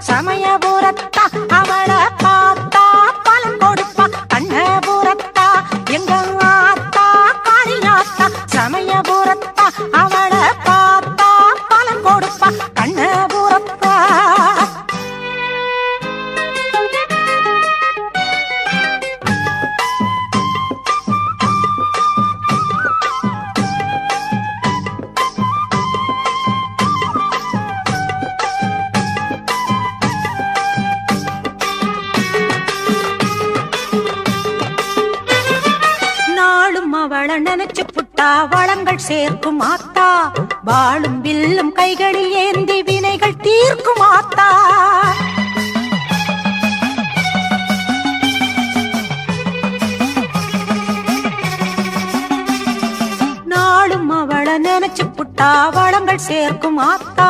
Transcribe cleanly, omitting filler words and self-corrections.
சமயபுரத்தா அவளை பார்த்தா பலன் கொடுப்பா. கண்ணபுரத்தா எங்க ஆத்தா காளியாத்தா. சமயபுரத்தா அவளை பார்த்தா பலன் கொடுப்பா. கண்ணபுரத்தா அவள நினைச்சு புட்டா வளங்கள் சேர்க்கும் ஆத்தா. வாழும் வில்லும் கைகளில் ஏந்தி வினைகள் தீர்க்கும் ஆத்தா. நாளும் அவள நினைச்சு புட்டா வளங்கள் சேர்க்கும் ஆத்தா.